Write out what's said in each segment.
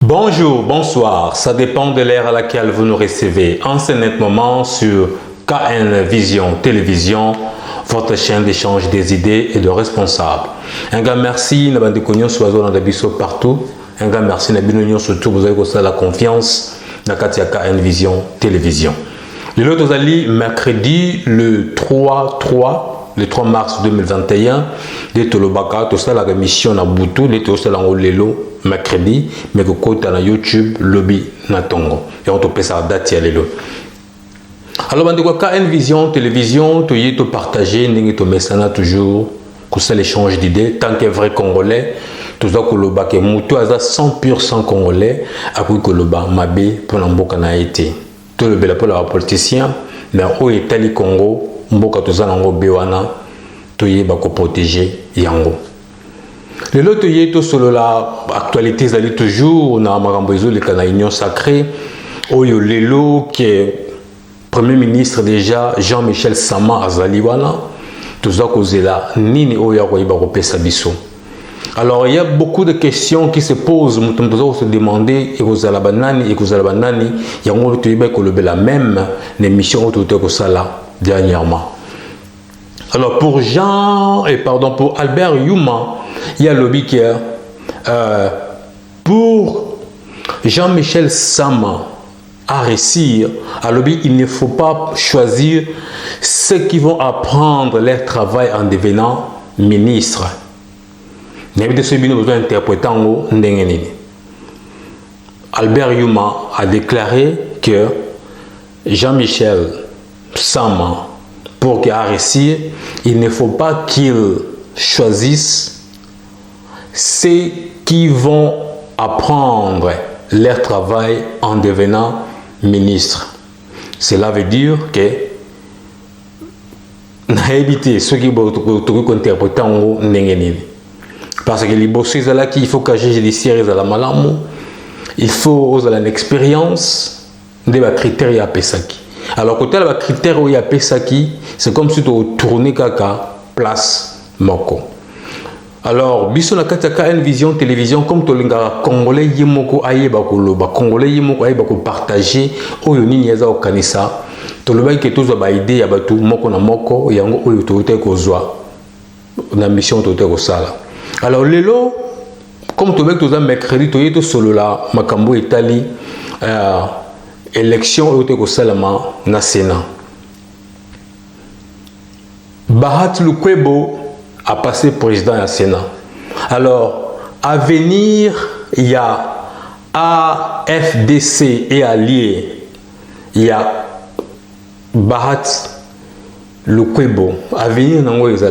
Bonjour, bonsoir, ça dépend de l'ère à laquelle vous nous recevez. En ce net moment sur KN Vision Télévision, votre chaîne d'échange des idées et de responsables. Un grand merci, Nabandi Konyo Soizo Nandabiso partout. Un grand merci, Nabino surtout, vous avez aussi la confiance dans Katia KN Vision Télévision. Le lot d'Ozali, mercredi, le 3 mars 2021, de Tolobaka, tout ça, la mission à Boutou, de tout ça, Lelo, mercredi, mais que côté na YouTube, lobby na Tongo. Et on te peut ça date à l'élo. Alors, on dit quoi, KN Vision Télévision, tu y es partagé, n'es to messana toujours, que ça l'échange d'idées, tant que vrai Congolais, tout ça que le bac est moutou, à 100% Congolais, après que le bac mabé pour l'emboka na été. Tout le bel appel à politicien, mais au Italie Congo, mboka tout ça n'ango bewana, tu y es bako protéger yango. Le lot y est tout sur la actualité, zali toujours, na maramboizo le Cana Union Sacrée, oyo lelo qui est Premier ministre déjà, Jean-Michel Sama Azaliwana, tout ça causé là, nini oya koyiba kopesa biso. Alors il y a beaucoup de questions qui se posent, nous se demander et vous allez banani et vous allez banani, il y a un autre que le la même émission autour de ça là dernièrement. Alors pour Albert Yuma, il y a le lobby qui est pour Jean-Michel Sama à réussir, à lobby, il ne faut pas choisir ceux qui vont apprendre leur travail en devenant ministre. Albert Yuma a déclaré que Jean-Michel Sama, pour qu'il réussir, il ne faut pas qu'il choisisse ceux qui vont apprendre leur travail en devenant ministre. Cela veut dire que éviter ceux qui vont interpréter en haut parce que les bossés là il faut que j'ai judiciaire à la malamu, il faut aux une expérience des critères à Pesaki. Alors côté la critères où il y a Pesaki, c'est comme si tu tournes kaka place moko. Alors, biso na kati KN Vision Télévision, comme to linga Congolais yimoko ayeba koloba, Congolais yimoko ayeba ko partager oyo nini yaza okanisa, to loba ke tozo ba idée ya batu moko na moko yango oyo to te kozwa na mission to te ko sala. Alors lelo comme to bek toza mercredi to yeto solo la makambo etali élection oyo te ko salama na Sénat. Bahat Lukwebo a passé président à Sénat. Alors, à venir, il y a AFDC et alliés. Il y a Bahat Lukwebo. À venir, il y a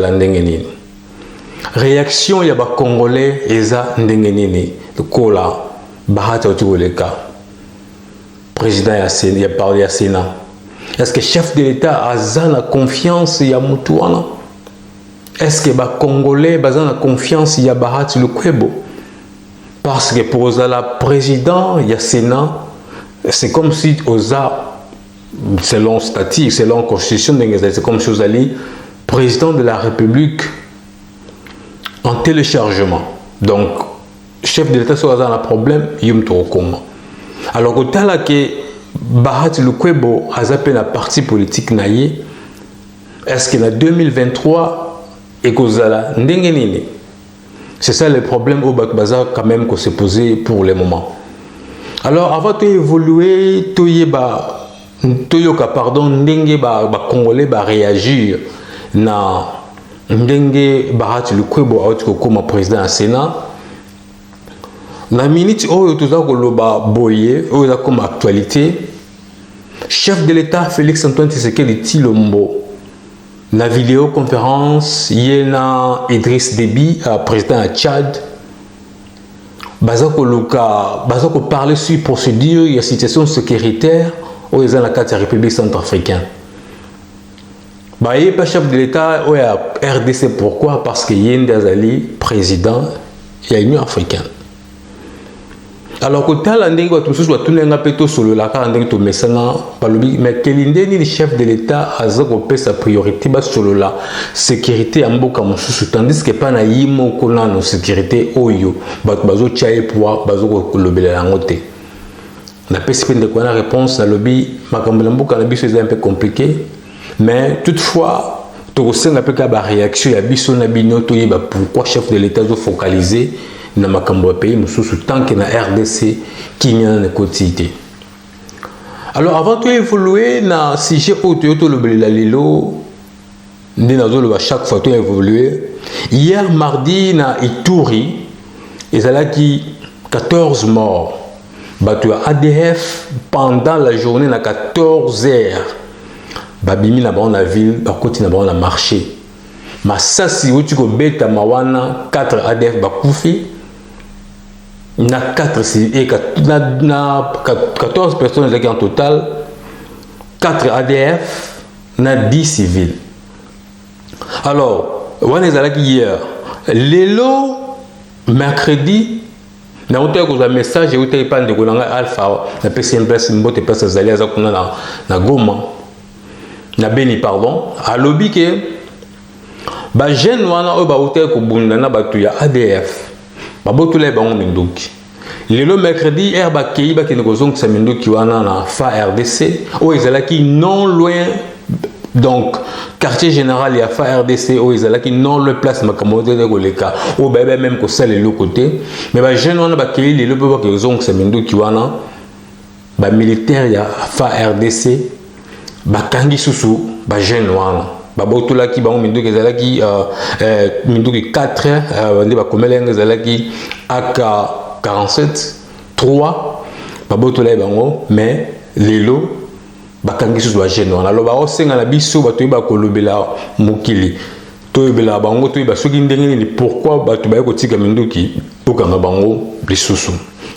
réaction, il y a des Congolais, il y a des Kola, Bahat Otuleka. Président il a parlé à Sénat. Est-ce que le chef de l'État a la confiance il y a Moutouana? Est-ce que les Congolais ont la confiance il y a Bahat Lukwebo? Parce que pour la président, il y a Sénat, c'est comme si selon statut, selon la constitution, c'est comme si vous alliez président de la République en téléchargement. Donc, chef de l'État, si vous avez un problème, il y a un problème. Alors, au temps que Bahat Lukwebo a zappé la partie politique naïe, est-ce qu'en 2023, et c'est ça le problème au Bakbaza quand même qu'on s'est posé pour le moment. Alors avant d'évoluer, ndenge Congolais réagir na ndenge Bahat Lukwebo comme président du Sénat. La minute où tout ça boye, où comme actualité, chef de l'État Félix Antoine Tshisekedi Tshilombo. La vidéoconférence, il y a Idriss Déby, président de Tchad. Bazako parler sur la procédure, il y a situation sécuritaire où il y a la carte de la République centrafricaine. Il n'y a pas chef de l'État, il y a RDC. Pourquoi? Parce qu'il y a un président de l'Union africaine. Alors que tu as l'ending tu sous tu n'as pas tout solo la car ending tu mets ça mais quel indé ni chef de l'État a zéro sa priorité bas solo la sécurité en boka sous tandis que pas na yimo kona no sécurité oyo bazo tchaye pour bazo lobela la ngote na PCP de quoi la réponse na lobby makambo na mboka na biso c'est un peu compliqué mais toutefois tu as peu ba réaction ya biso na bino to yeba pourquoi chef de l'État zo focaliser na makambo pays mususu tant que na RDC qui n'y a na quotidien. Alors avant de évoluer na sujet auto to le lilo ndi nazo le chaque fois to évoluer hier mardi na Ituri ezalaki 14 morts batu ADF pendant la journée na 14 heures babimi na ba na ville ba koti na ba na marché masasi uti ko beta mawana 4 ADF bakufi na 4 et na 14 personnes en total 4 ADF na 10 civils. Alors on est allé hier lelo mercredi na auto ko za message ou te pas de kolanga alpha na PCN presse mbote presse zali za kuna na Goma na Beni pardon a lobby que ba jeune wana o ba auto ko bunda na batu ya ADF babotule bango minduki lelo mercredi herba kei ba kene kozong sa minduki wana na fa RDC o ezalaki non loin donc quartier général ya fa RDC o ezalaki non loin place makamode de koleka o bebe même ko sale le côté mais ba jeune wana ba kei lelo ba kozong sa minduki wana ba militaire ya fa RDC ba kangi susu ba jeune wana babotula ki bango minduki ezalaki minduki 4 ndi ba komelenga ezalaki aka 47 3 babotula bango mais lelo bakangi susu ba jeune wana aloba osenga na biso bato ba kolobela mokili toyebela bango toyeba soki ndenge nini pourquoi bato ba ko tika minduki tokanga bango lisusu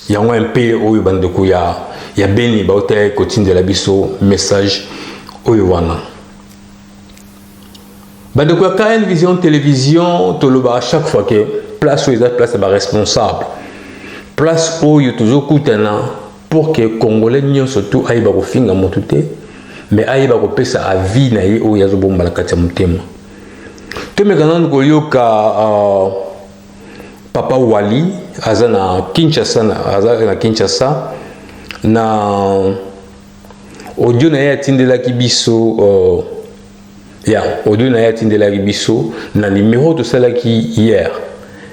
yango un peu oyo bandeko ya Beni ba otaye ko tindela biso message oyo wana. Bah de quoi KN Vision Télévision, toloba à chaque fois que place où ils place à responsable, place où il y a toujours coutana pour que Congolais n'y surtout aïe baro finga motuté, mais aïe baro pesa à vie naïe où il y a zobomba la katia mutema. Te me kanan kolio ka Papa Wali azana Kinshasa na Kinshasa na audio na ya tindela kibiso audio na ya tindela kibiso na numéro de celle qui hier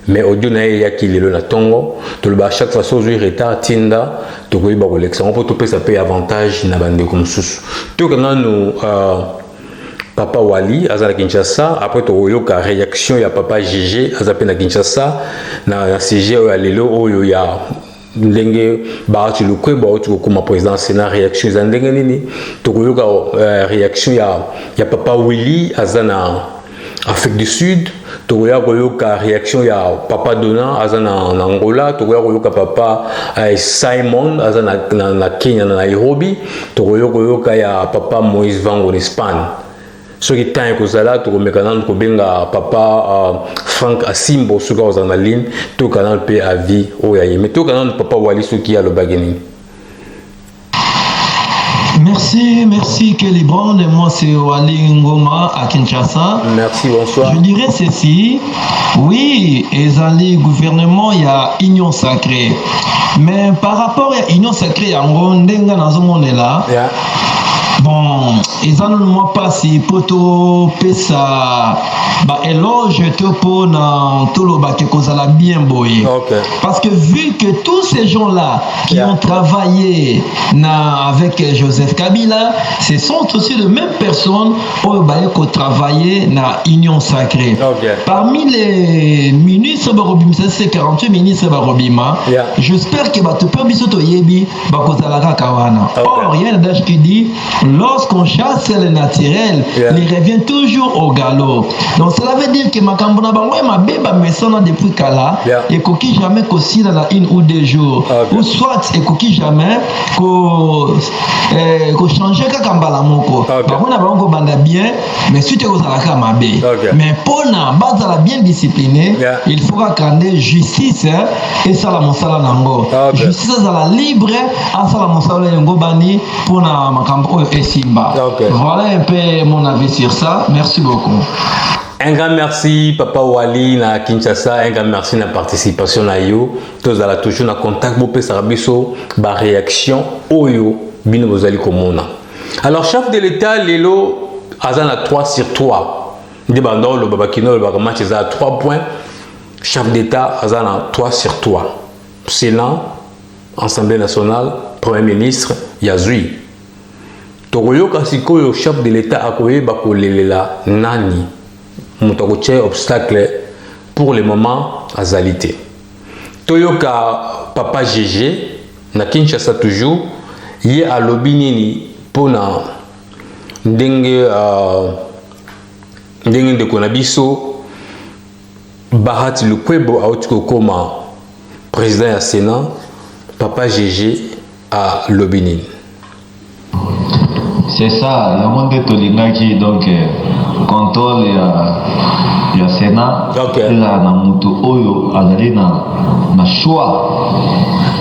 mais audio na ya ki lelo na tongo to le chaque fois so retard tinda to ko iba collection pour to pesa payer avantage na bande comme sous to kana no Papa Wali azana Kinshasa après to yoka réaction ya Papa GG azape na Kinshasa na CG ya lelo oyo ya ndenge ba tu le kwe ba tu comme président Sénat réaction za ndenge nini to yoka réaction ya Papa Willy azana Afrique du Sud to yoka réaction ya Papa Dona azana na Angola to yoka Papa Simon azana na Kenya na Nairobi to yoka ya Papa Moïse Vango en Espagne. Ce qui est kozala to mekana ko benga Papa Frank Asimbo suka ozana ligne to canal pe à vie o ya mais to canal Papa Wali qui a le bageni. Merci Kelibron, et moi c'est Wali Ngoma à Kinshasa. Merci, bonsoir. Je dirais ceci, oui, ezali gouvernement il y a union sacrée. Mais par rapport à union sacrée en ndenga nazomone là. Yeah. Bon, ils en ont pas si poto pesa ba éloge te pour na tolo ba ke kozala bien boye. Okay. Parce que vu que tous ces gens-là qui ont travaillé avec Joseph Kabila, ce sont aussi les mêmes personnes qui ont travaillé na Union Sacrée. Okay. Parmi les ministres barobima, c'est 48 ministres barobima. J'espère que ba te permis soto yebi ba kozala kawana. Or, il y a un adage qui dit lorsqu'on chasse le naturel, il revient toujours au galop. Donc cela veut dire que Makambona Bangoye ma bébé me depuis Kala et koki jamais qu'aussi dans une ou deux jours. Ou soit et koki jamais qu'on change Kakambala Moko. Bakona Bango banda bien, mais suite aux alaka mabé. Mais pour na bazala bien discipliné, il faut accorder justice et ça la monsala nango. Justice à la libre, à ça la monsala nango bani pour na Makambo et Simba. Voilà un peu mon avis sur ça. Merci beaucoup. Un grand merci Papa Wali na Kinshasa, un grand merci na participation na yo. Tous ala toujours na contact bopé sarabiso ba réaction oyo bino bozali komona. Alors chef de l'État lelo azana 3 sur 3. Ndi bando le babakino le bakamach za 3 points. Chef d'État azana 3 sur 3. Sénat, Assemblée nationale, Premier ministre Yazui. Tokoyoka sikoyo chef de l'État akoye bakolelela nani. Moutakoche obstacle pour le moment azalité. Toyoka Papa GG na Kinshasa toujours yé a lobby nini pona ndenge de konabiso Bahati Lukwebo aotiko koma président du Sénat. Papa GG a lobby nini. C'est ça, il y a un monde qui donc contrôle il y a Sénat, il y a un oyo azali na choix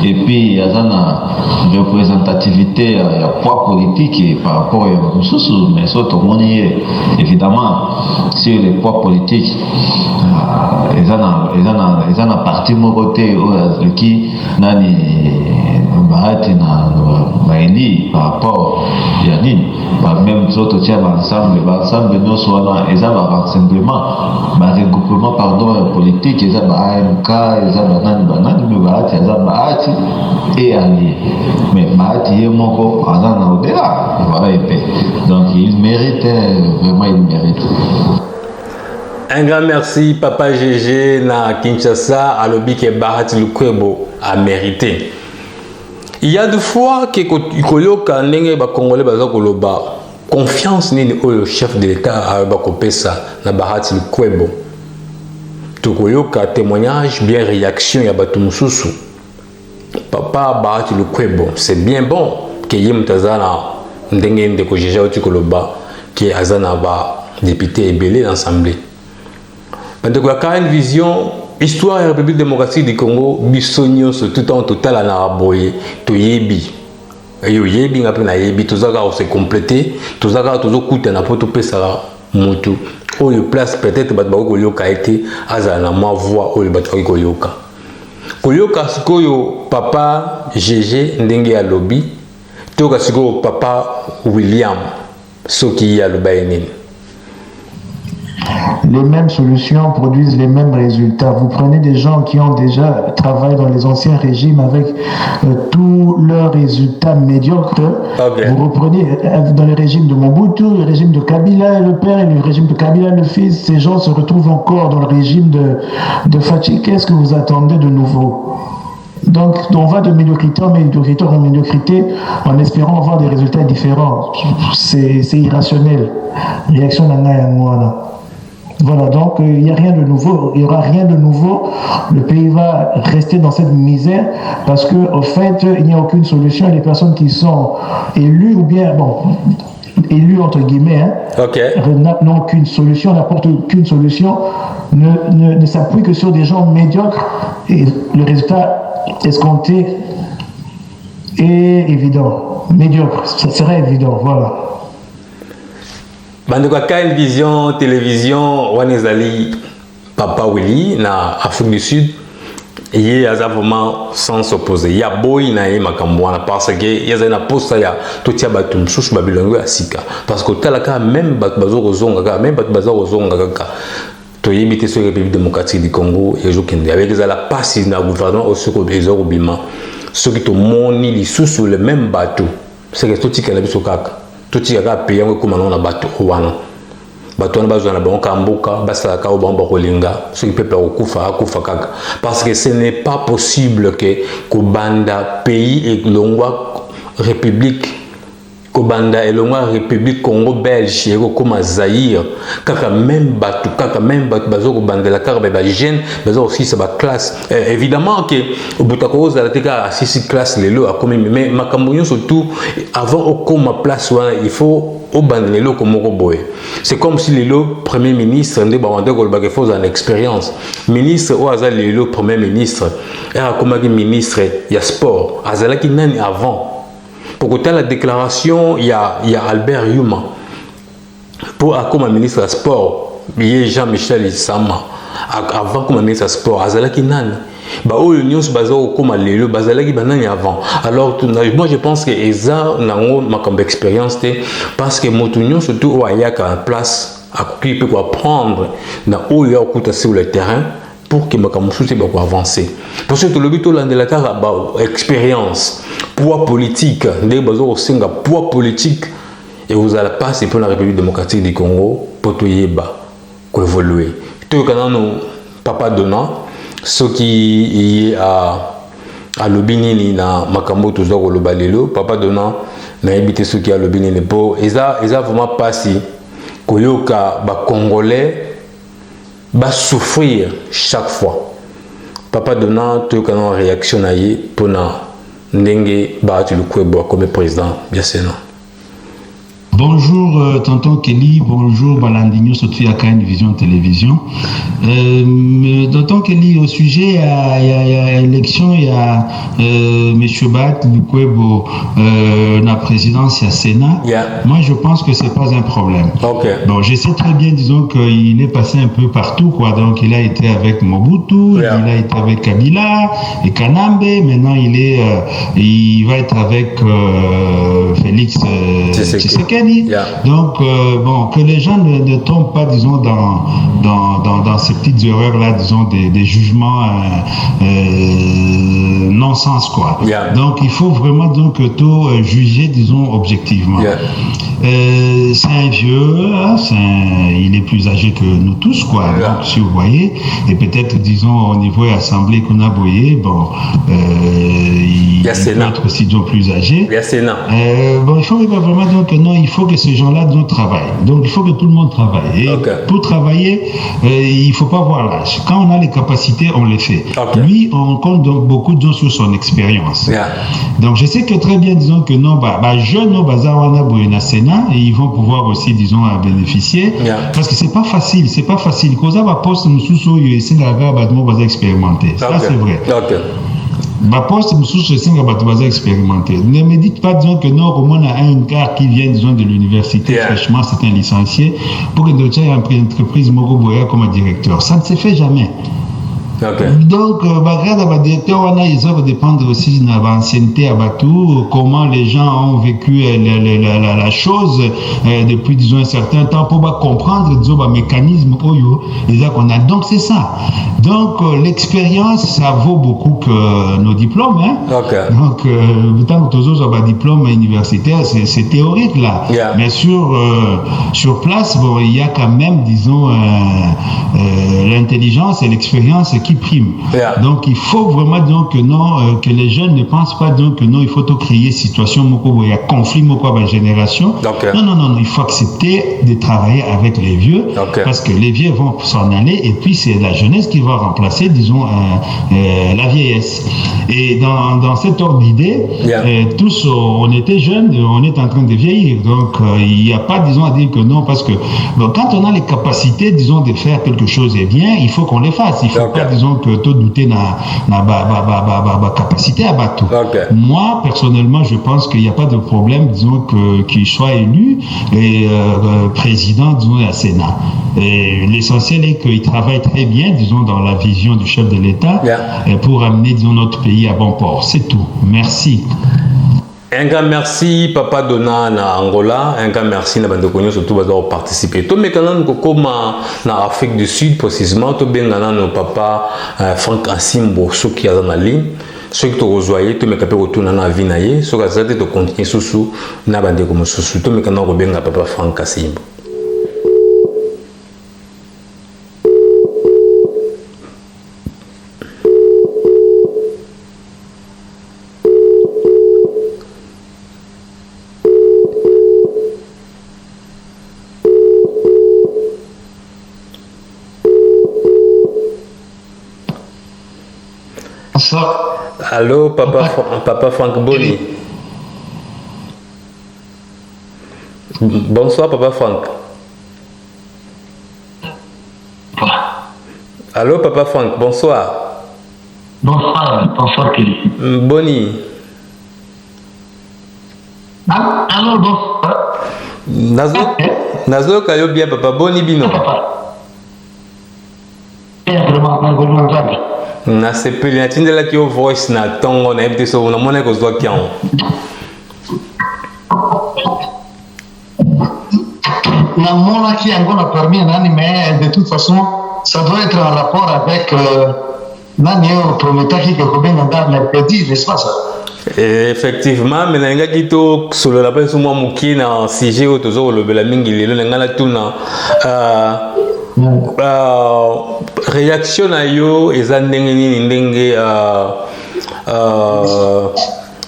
et puis il y a une représentativité, il y a poids politique par rapport à Moussoussou, mais surtout on y est évidemment sur les poids politiques. Ils ont un parti mokoté qui nani bahati na baili par rapport ya nini même soto tia ensemble nous soit ils ont un rassemblement un regroupement pardon politique ils ont AMK ils ont banani mais bahati et allié mais bahati est moko azana au-delà voilà donc il mérite vraiment il mérite. Un grand merci Papa GG na Kinshasa à lobby que Bahati Lukwebo a mérité. Il y a des fois que Koloka ndenge ba Congolais baza koloba confiance nini au chef de l'État a ba kopesa na Bahati Lukwebo. Tokoyoka témoignage bien réaction ya batu mususu. Papa Bahati Lukwebo, c'est bien bon que yimtazana ndenge ndeko GG oti koloba qui azana ba député ebelé l'Assemblée. Parce qu'il y a une vision, histoire de la République démocratique du Congo, bisogno tout en total à Naraboye, to yebi. Yo yebi ngapi na yebi, tout ça va se compléter, tout ça va toujours coûter na poto pesa mutu. O yo place peut-être bat ba ko yoka été azana ma voix o le bat ko yoka. Ko yoka sikoyo Papa GG ndenge ya lobby, to ka sikoyo Papa William soki ya lobayenini. Les mêmes solutions produisent les mêmes résultats. Vous prenez des gens qui ont déjà travaillé dans les anciens régimes avec tous leurs résultats médiocres. Vous reprenez dans le régime de Mobutu, le régime de Kabila le père et le régime de Kabila le fils. Ces gens se retrouvent encore dans le régime de Fachi. Qu'est-ce que vous attendez de nouveau? Donc, on va de médiocrité en médiocrité en espérant avoir des résultats différents. C'est irrationnel. Réaction d'Angaïangouana. Voilà, donc il n'y a rien de nouveau, il n'y aura rien de nouveau. Le pays va rester dans cette misère parce qu'au fait, il n'y a aucune solution. Les personnes qui sont élues ou bien, élues entre guillemets, n'ont aucune solution, n'apportent aucune solution, ne s'appuient que sur des gens médiocres et le résultat escompté est évident, médiocre, ça serait évident, voilà. Bandeko une vision télévision wanezali Papa Willy na Afrique du Sud il y a vraiment sans s'opposer il y a boy na ye makamwana parce que il y a na posta ya totia batum susu babilongo ya sika parce que talaka même bazo kozonga même bazo kozonga kaka to yebite sur la République démocratique du Congo et jokende avec la passe na gouvernement au soko ezoro bima ceux qui to moni li susu le même bateau c'est que to tika na biso kaka tout ce qui a payé comme on a bateau bateau na bazona ba kambuka basala ka obamba kolinga ce qui peut pas okufa kaka parce que ce n'est pas possible que Kobanda pays et longwa république Kobanda elonga République Congo Belge comme Zaïre kaka même batu bazo kobandela kaka ba jeune bazo aussi ça ba classe évidemment que obutako za teka assisi classe lelo a comme mais makambo surtout avant au comme place il faut au bandelo comme boye c'est comme si lelo premier ministre ndé bawande ko ba faut en expérience ministre ou azali lelo premier ministre et comme ministre ya sport azalaki nani avant. Pour que la déclaration, il y a Albert Yuma. Pour comme ministre du sport, il y a Jean-Michel Issama. Avant comme ministre du sport, Azalaki Nan. L'union se base comme le Bazalaki Banani avant. Alors, moi je pense que Eza n'a pas expérience parce que mon union surtout il y a en place à qui peut apprendre dans où il y a sur le terrain. Pour que ma camouflage soit avancé. Parce que le but de la carte expérience, poids politique, des besoins au Singa, poids politique, et vous allez passer pour la République démocratique du Congo pour tout yéba, pour évoluer. Tout le monde, papa donnant, ce qui est à l'obinini na makambo toujours le balelo, papa donnant, na habité ce qui est à l'obinini pour, et ça vraiment passé, koyoka ba Congolais. Va souffrir chaque fois. Papa donnant tout canon réaction pour n'engue battre le coup comme président bien sûr. Bonjour tonton Kelly, bonjour Balandinho, surtout à une vision télévision. Tonton Kelly, au sujet, il y a élection, il y a M. Bat, Lukwebo, la présidence, il y a Sénat. Yeah. Moi, je pense que c'est pas un problème. Okay. Bon, je sais très bien, disons qu'il est passé un peu partout, quoi. Donc, il a été avec Mobutu, yeah. Il a été avec Kabila et Kanambe. Maintenant, il va être avec Félix Tshisekedi. Yeah. Donc, bon, que les gens ne tombent pas, disons, dans ces petites erreurs-là, disons, des jugements non-sens, quoi. Yeah. Donc, il faut vraiment donc tout juger, disons, objectivement. Yeah. C'est un vieux, hein, il est plus âgé que nous tous, quoi. Yeah. Donc, si vous voyez, et peut-être, disons, au niveau de l'Assemblée qu'on a voyé, bon, il peut être aussi, disons, plus âgé. Il y a Sénat. Bon, il faut vraiment, donc, non, il faut que ces gens-là, disons, travaillent. Donc, il faut que tout le monde travaille. Et pour travailler, il ne faut pas voir l'âge. Quand on a les capacités, on les fait. Lui, on compte donc beaucoup, disons, sur son expérience. Yeah. Donc, je sais que très bien, disons, que non, jeunes, no, bazawana, boyena Sénat, et ils vont pouvoir aussi, disons, bénéficier. Yeah. Parce que c'est pas facile. Quand on va poste, nous sous expérimenter. Ça, c'est vrai. Poste, nous expérimenter. Ne me dites pas, disons, que non, au moins, on a un gars qui vient, disons, de l'université, yeah. Fraîchement, c'est un licencié, pour que nous ayons une entreprise Mogoboya comme directeur. Ça ne se fait jamais. Donc, le directeur, ils doivent dépendre aussi de l'ancienneté à Batou, comment les gens ont vécu la chose depuis, disons, un certain temps pour comprendre, disons, le mécanisme qu'on a. Donc, c'est ça. Donc, l'expérience, ça vaut beaucoup que nos diplômes. Hein? Donc, tant que tous autres diplômes universitaires, c'est théorique là. Yeah. Mais sur place, bon, il y a quand même, disons, l'intelligence et l'expérience qui prime. Yeah. Donc il faut vraiment donc que les jeunes ne pensent pas donc que non, il faut tout créer situation où il y a conflit dans la génération. Non, il faut accepter de travailler avec les vieux parce que les vieux vont s'en aller et puis c'est la jeunesse qui va remplacer, disons, la vieillesse. Et dans cet ordre d'idée, yeah. Tous on était jeunes, on est en train de vieillir. Donc il n'y a pas, disons, à dire que non, parce que bon, quand on a les capacités, disons, de faire quelque chose et bien, il faut qu'on les fasse. Il ne faut pas, disons, que tout douter na capacité à battre. Moi, personnellement, je pense qu'il n'y a pas de problème, disons, qu'il soit élu et président, disons, à Sénat. L'essentiel est qu'il travaille très bien, disons, dans la vision du chef de l'État, yeah. Pour amener, disons, notre pays à bon port. C'est tout. Merci. Un grand merci Papa Donna na Angola, un grand merci na bande konyo surtout d'avoir participé. To mekana ko koma na Afrique du Sud précisément to bengana no papa Frank Asimbo ce qui a dans la ligne. Ce qui te rejoignent to mekape retourner na vie na ye, ce que ça te continuer sous na bande ko sous to mekana ko benga papa Frank Asimbo. Allô, Papa Franck Boni. Bonsoir, Papa Franck. Allô, Papa Franck, bonsoir. Bonsoir, Kelly. Boni. Allô, bonsoir. Nazo kayo bien, Papa Boni Bino. Na sepeli na tindela ki o voice na tongo na ebite so na mona ko zwa kian. La mona qui a encore permis mais de toute façon ça doit être en rapport avec l'année prometteur qui est bien dans mercredi, n'est-ce pas ça? Effectivement, mais na nga kito solo la peso mo muki na CG o tozo lo bela mingi lelo na ngala tuna réaction na yo eza ndenge nini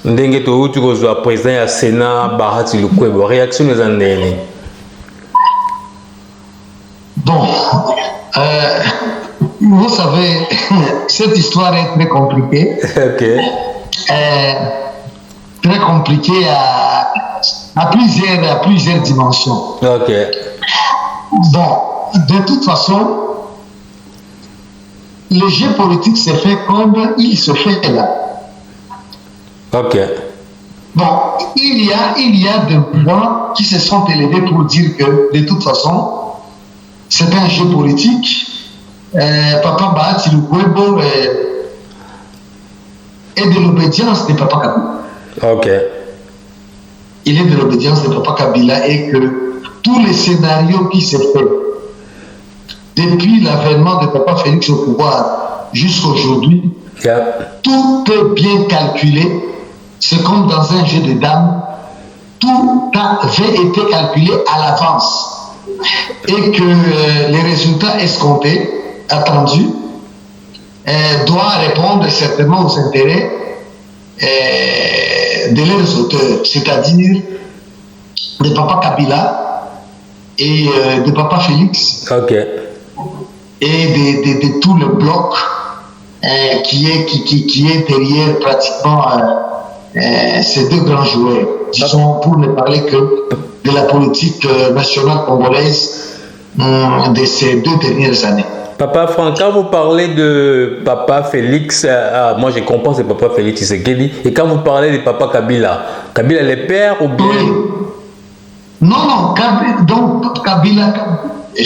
ndenge to uti kozwa président ya Sénat Bahati Lukwebo réaction eza ndenge. Bon, vous savez, cette histoire est très compliquée. Ok. Très compliquée à plusieurs dimensions. Ok. Bon, de toute façon, le jeu politique se fait comme il se fait là. Ok. Bon, il y a des points qui se sont élevés pour dire que, de toute façon, c'est un jeu politique. Papa Bahati Lukwebo est de l'obédience de Papa Kabila. Ok. Il est de l'obédience de Papa Kabila et que tous les scénarios qui se font depuis l'avènement de Papa Félix au pouvoir jusqu'à aujourd'hui, tout est bien calculé. C'est comme dans un jeu de dames. Tout avait été calculé à l'avance. Et que les résultats escomptés, attendus, doivent répondre certainement aux intérêts de leurs auteurs, c'est-à-dire de Papa Kabila et de Papa Félix. Ok. Et de tout le bloc qui est derrière pratiquement ces deux grands joueurs. Disons, pour ne parler que de la politique nationale congolaise de ces 2 dernières années. Papa Franck, quand vous parlez de Papa Félix, moi je comprends c'est Papa Félix Tshisekedi, et quand vous parlez de Papa Kabila, Kabila le père ou bien? Oui. Non, donc Kabila,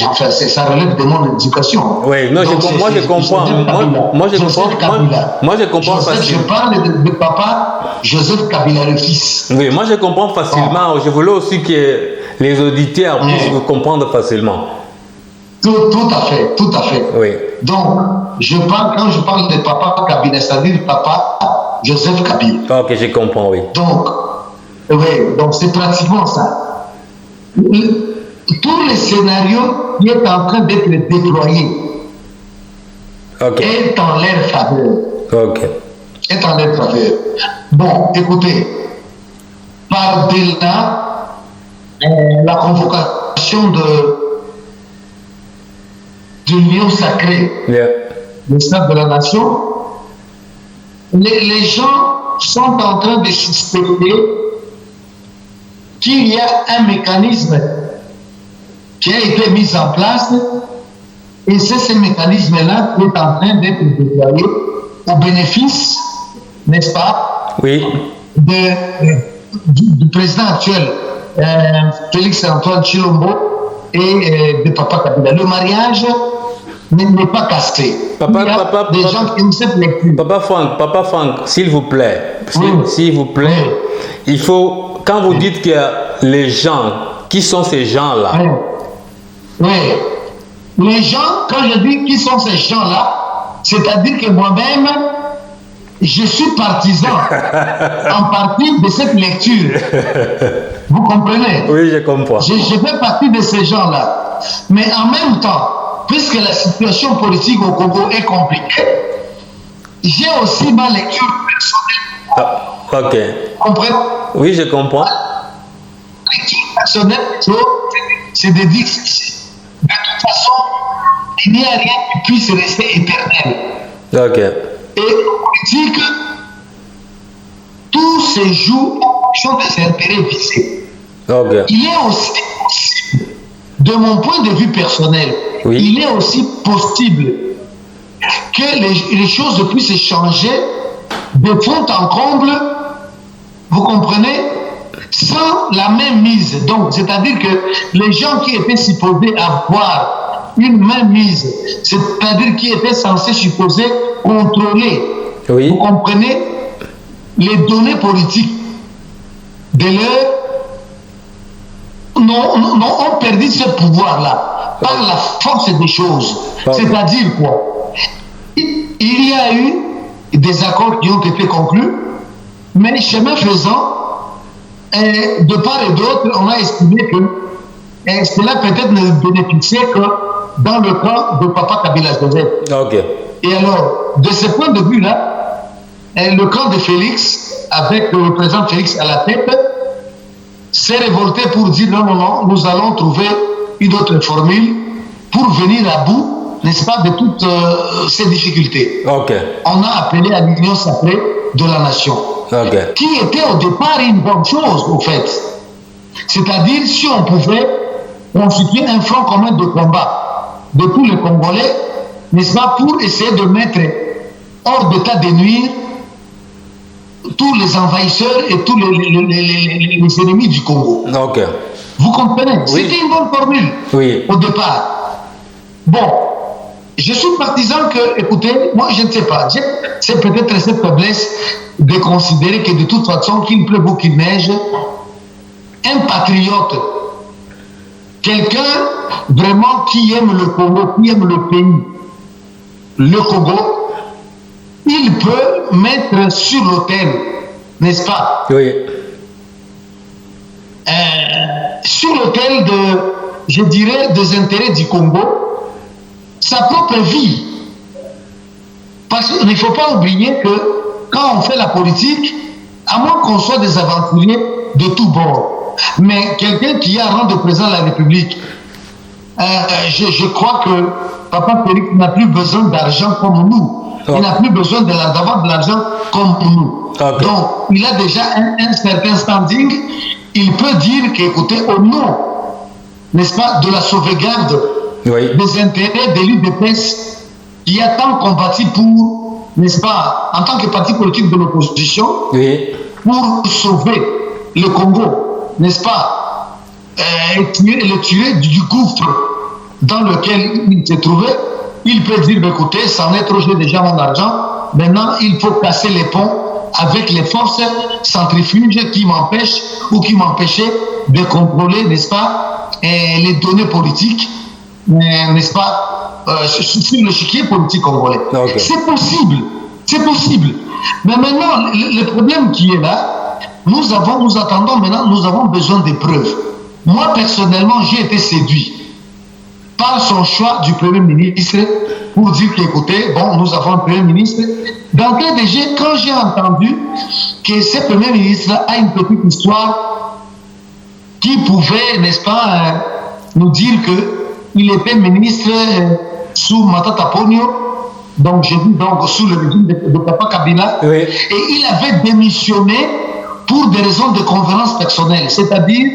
enfin, ça relève de mon éducation. Oui, non, moi je comprends. Moi je comprends facilement. Je parle de Papa Joseph Kabila le fils. Oui, moi je comprends facilement. Je voulais aussi que les auditeurs puissent vous comprendre facilement. Tout à fait. Oui. Donc, quand je parle de Papa Kabila, c'est-à-dire Papa Joseph Kabila. Ok, je comprends, oui. Donc c'est pratiquement ça. Tous les scénarios qui sont en train d'être déployés est en leur faveur. Ok. Est en leur faveur. Bon, écoutez, par-delà la convocation de l'union sacrée, le stade de la nation, les gens sont en train de suspecter qu'il y a un mécanisme qui a été mis en place et c'est ce mécanisme-là qui est en train d'être déployé au bénéfice, n'est-ce pas, oui, du président actuel, Félix Antoine Tshilombo, et de Papa Kabila. Le mariage n'est pas cassé. Papa Franck, s'il vous plaît, il faut, quand vous dites que les gens, qui sont ces gens-là? Oui. Les gens, quand je dis qui sont ces gens-là, c'est-à-dire que moi-même, je suis partisan en partie de cette lecture. Vous comprenez? Oui, je comprends. Je fais partie de ces gens-là. Mais en même temps, puisque la situation politique au Congo est compliquée, j'ai aussi ma lecture personnelle. Ok. Vous comprenez? Oui, je comprends. La lecture personnelle, c'est de dire ceci. De toute façon, il n'y a rien qui puisse rester éternel. Ok. Et en politique, tout se joue sur des intérêts visés. Okay. Il est aussi possible, de mon point de vue personnel, il est aussi possible que les choses puissent changer de fond en comble, vous comprenez, sans la même mise. Donc, c'est-à-dire que les gens qui étaient supposés avoir une même mise, c'est-à-dire qui étaient censés supposer contrôler, vous comprenez, les données politiques de leur ont perdu ce pouvoir-là par la force des choses. C'est-à-dire quoi? Il y a eu des accords qui ont été conclus, mais chemin faisant, de part et d'autre, on a estimé que cela peut-être ne bénéficiait que dans le camp de Papa Kabila Joseph. Et alors, de ce point de vue-là, le camp de Félix, avec le président Félix à la tête, s'est révolté pour dire non, nous allons trouver une autre formule pour venir à bout, n'est-ce pas, de toutes ces difficultés. On a appelé à l'union sacrée de la nation, qui était au départ une bonne chose, au fait. C'est-à-dire, si on pouvait constituer un front commun de combat de tous les Congolais, n'est-ce pas, pour essayer de mettre hors d'état de nuire tous les envahisseurs et tous les ennemis du Congo. Vous comprenez? C'était une bonne formule au départ. Bon, je suis partisan que, écoutez, moi je ne sais pas, c'est peut-être cette faiblesse de considérer que de toute façon, qu'il pleuve ou qu'il neige, un patriote, quelqu'un vraiment qui aime le Congo, qui aime le pays, le Congo, il peut mettre sur l'autel, n'est-ce pas? Sur l'autel je dirais, des intérêts du Congo, sa propre vie. Parce qu'il ne faut pas oublier que quand on fait la politique, à moins qu'on soit des aventuriers de tous bords, mais quelqu'un qui a rang de président de la République, je crois que Papa Félix n'a plus besoin d'argent comme nous. Il n'a plus besoin d'avoir de l'argent comme nous. Donc, il a déjà un certain standing. Il peut dire qu'écoutez, au nom, n'est-ce pas, de la sauvegarde des intérêts de l'UDPS, qui a tant combattu pour, n'est-ce pas, en tant que parti politique de l'opposition, pour sauver le Congo, n'est-ce pas, et le tirer du gouffre dans lequel il se trouvait. Il peut dire, écoutez, ça en est trop, j'ai déjà mon argent, maintenant il faut casser les ponts avec les forces centrifuges qui m'empêchent ou qui m'empêchaient de contrôler, n'est-ce pas, les données politiques, n'est-ce pas, sur l'échiquier politique congolais. C'est possible. Mais maintenant, le problème qui est là, nous attendons maintenant, nous avons besoin de preuves. Moi, personnellement, j'ai été séduit par son choix du Premier ministre pour dire qu'écoutez, bon, nous avons un Premier ministre. D'entrée de jeu, quand j'ai entendu que ce Premier ministre a une petite histoire qui pouvait, n'est-ce pas, nous dire qu'il était ministre sous Matata Ponyo, donc j'ai dit donc sous le régime de Papa Kabila, et il avait démissionné pour des raisons de convenance personnelle, c'est-à-dire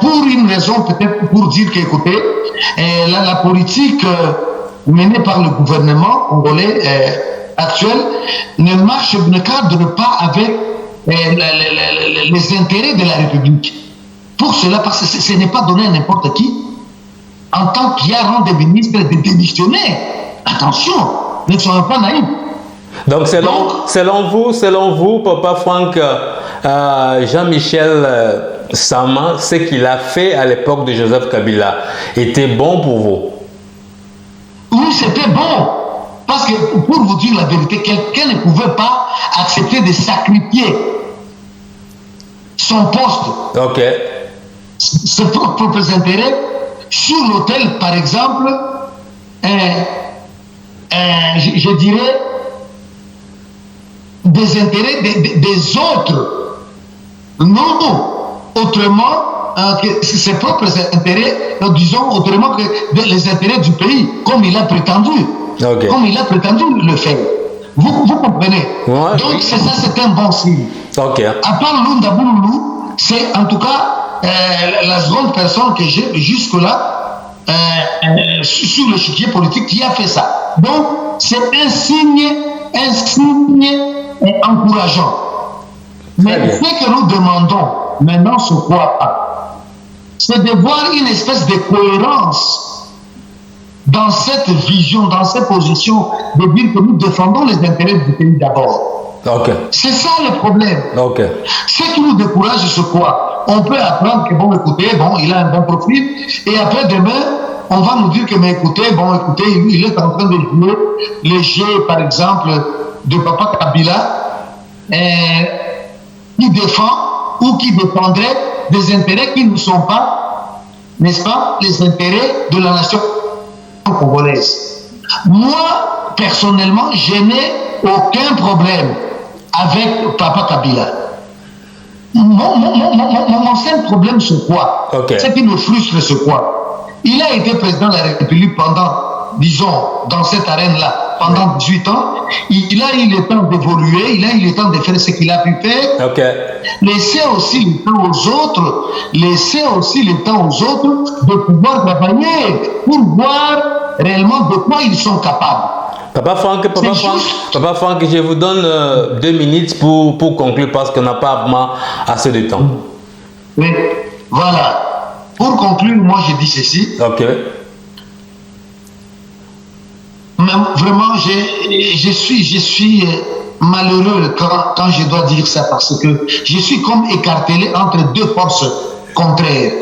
pour une raison peut-être pour dire qu'écoutez, la politique menée par le gouvernement congolais actuel ne cadre pas avec les intérêts de la République. Pour cela, parce que ce n'est pas donné à n'importe qui, en tant qu'il y a rang de ministre, de démissionner. Attention, ne soyons pas naïfs. Donc, selon vous, Papa Franck, Jean-Michel Sama, ce qu'il a fait à l'époque de Joseph Kabila était bon pour vous? Oui, c'était bon. Parce que, pour vous dire la vérité, quelqu'un ne pouvait pas accepter de sacrifier son poste, ses propres intérêts, sur l'autel, par exemple, je dirais, des intérêts des autres. Non, autrement que ses propres intérêts, disons autrement que les intérêts du pays, comme il a prétendu. comme il a prétendu le faire. Vous comprenez? Donc c'est ça, c'est un bon signe. À part Lunda Bouloulou, c'est en tout cas la seconde personne que j'ai jusque-là sur l'échiquier politique qui a fait ça. Donc c'est un signe encourageant. Mais ce que nous demandons maintenant, c'est quoi? C'est de voir une espèce de cohérence dans cette vision, dans cette position, de dire que nous défendons les intérêts du pays d'abord. C'est ça le problème. Ce qui nous décourage, c'est quoi? On peut apprendre que, bon, écoutez, bon, il a un bon profil, et après demain, on va nous dire que, mais écoutez, bon, écoutez, il est en train de jouer les jeux, par exemple, de Papa Kabila, qui défend ou qui défendrait des intérêts qui ne sont pas, n'est-ce pas, les intérêts de la nation congolaise. Moi, personnellement, je n'ai aucun problème avec Papa Kabila. Mon seul problème, c'est quoi? Ce qui me frustre, c'est quoi? Il a été président de la République pendant, disons, dans cette arène-là, pendant 18 ans. Il a eu le temps d'évoluer, il a eu le temps de faire ce qu'il a pu faire. Laissez aussi le temps aux autres, de pouvoir travailler pour voir réellement de quoi ils sont capables. Papa Franck, je vous donne 2 minutes pour conclure parce qu'on n'a pas vraiment assez de temps. Oui, voilà. Pour conclure, moi je dis ceci. Mais vraiment, je suis malheureux quand je dois dire ça parce que je suis comme écartelé entre deux forces contraires.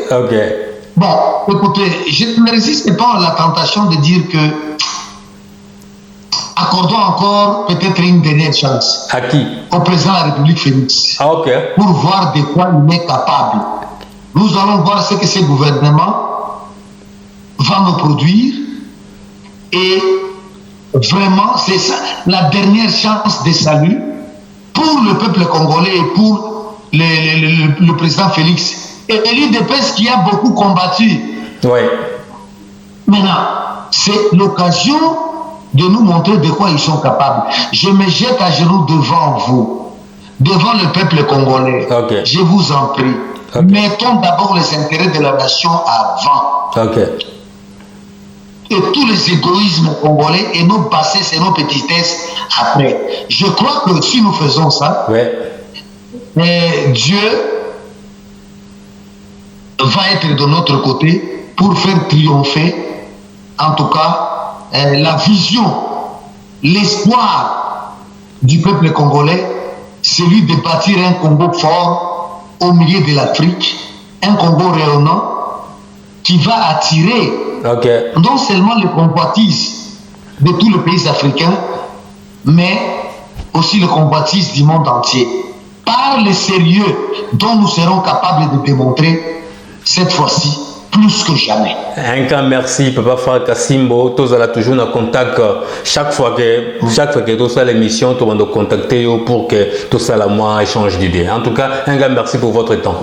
Bon, écoutez, je ne résiste pas à la tentation de dire que accordons encore peut-être une dernière chance. À qui? Au président de la République Félix. Pour voir de quoi il est capable. Nous allons voir ce que ce gouvernement va nous produire et vraiment, c'est ça, la dernière chance de salut pour le peuple congolais et pour le président Félix. Et l'UDPS qui a beaucoup combattu. Maintenant, c'est l'occasion de nous montrer de quoi ils sont capables. Je me jette à genoux devant vous, devant le peuple congolais. Je vous en prie. Mettons d'abord les intérêts de la nation avant. Et tous les égoïsmes congolais et nos bassesses et nos petitesses après. Je crois que si nous faisons ça, Dieu va être de notre côté pour faire triompher, en tout cas, la vision, l'espoir du peuple congolais, celui de bâtir un Congo fort au milieu de l'Afrique, un Congo rayonnant qui va attirer non seulement les convoitises de tous les pays africains, mais aussi les convoitises du monde entier. Par le sérieux dont nous serons capables de démontrer cette fois-ci, plus que jamais. Un grand merci, Papa Franck Asimbo. Tous allons toujours en contact chaque fois que tout ça l'émission, tout le monde contacter pour que tout ça la moi échange d'idées. En tout cas, un grand merci pour votre temps.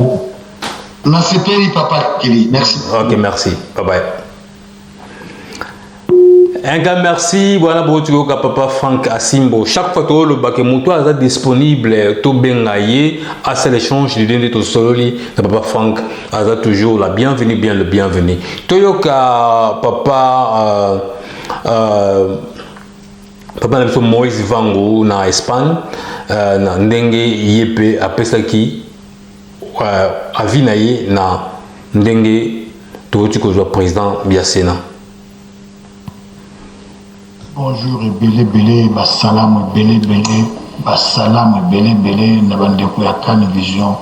Merci Papa Kelly. Merci. Merci. Bye bye. Un grand merci, voilà pour Papa Franck Asimbo. Chaque fois que le Bakemuto est disponible, tout bengaye, à cet échange d'idées de tout soli, Papa Franck a toujours la bienvenue, bien le bienvenu. Toyoka Papa Moïse Vango na Espagne, na ndenge yepe apesaki avinaye na ndenge toyoka le président Biasena. Bonjour et belé, salam belé, salam belé, Nabandeko ya Can Vision.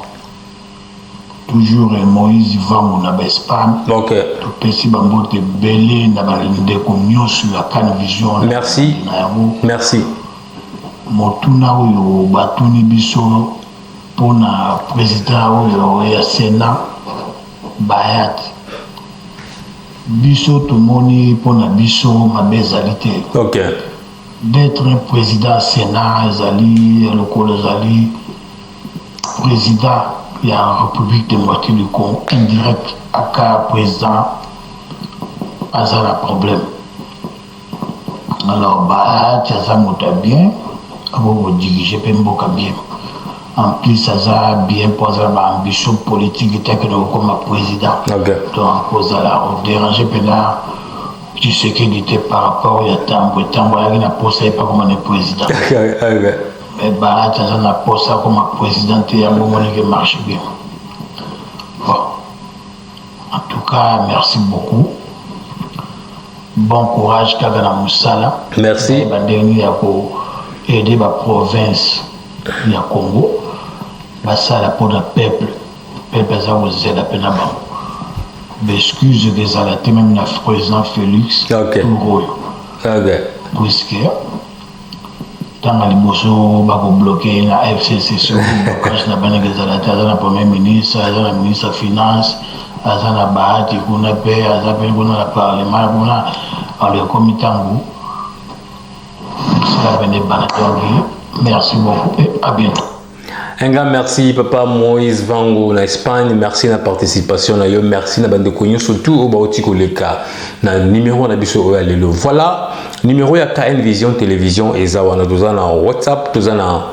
Toujours Moïse Vango na Espagne. Topesi bambote belé, Nabandeko Nyonsu ya Can Vision. Merci. Motuna oyo batuni biso pona président oyo ya Sénat Bayat. Biso tomoni pona biso mabezalité. D'être un président Sénat ezali lokolo ezali président ya République démocratique du Congo indirect aka président azala problème. Alors, bah, ça m'a bien. Vous dirigez bien. En plus, ça a bien posé l'ambition politique comme président. Okay. Donc, cause à la déranger pendant tu sais qu'il était par rapport à temps, il n'a pas posé pas comme un président. Mais bah, ça n'a pas posé comme un président et un moment qui marche bien. Bon. En tout cas, merci beaucoup. Bon courage, Kagana Moussala. Merci. Il y a aider la province du Congo. Ça la pour le peuple. Le peuple a osé la peine à bon. Excuse que ça a été même le président Félix. Ok. Puisque tant que les bossons vont bloquer la FCC sur le blocage de la première ministre, la ministre des Finances, la Bahati, la paix, la Parlement, le comité merci beaucoup et à bientôt. Un grand merci Papa Moïse Vango na Espagne, merci na participation na yo, merci na bande konyo surtout au baoti koleka na numéro na biso o alelo. Voilà, numéro ya KN Vision Télévision ezawana toza na WhatsApp, toza na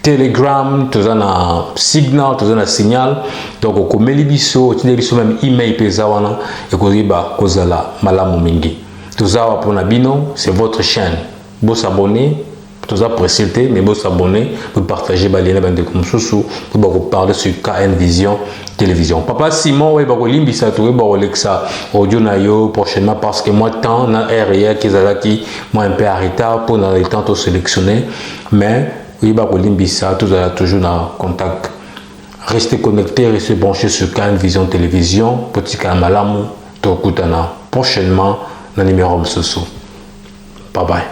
Telegram, toza na Signal, toza na Signal. Donc au komeli biso, tinde biso même email pezawana e ko riba kozala malamu mingi. Toza wa pona bino, c'est votre chaîne. Vous s'abonner, vous appréciez, mais vous s'abonner, vous partagez les liens comme sous pour parler sur KN Vision Télévision. Papa Simon, oui, vous limbi ça, vous Alexa audio na yo prochainement parce que moi temps na RR qui moi un peu en retard pour dans les temps de sélectionner, mais oui, vous limbi ça, tout toujours en contact. Restez connectés, restez branchés sur KN Vision Télévision. Petit Kamalamu, Tokutana prochainement dans le numéro Msoso. Bye bye.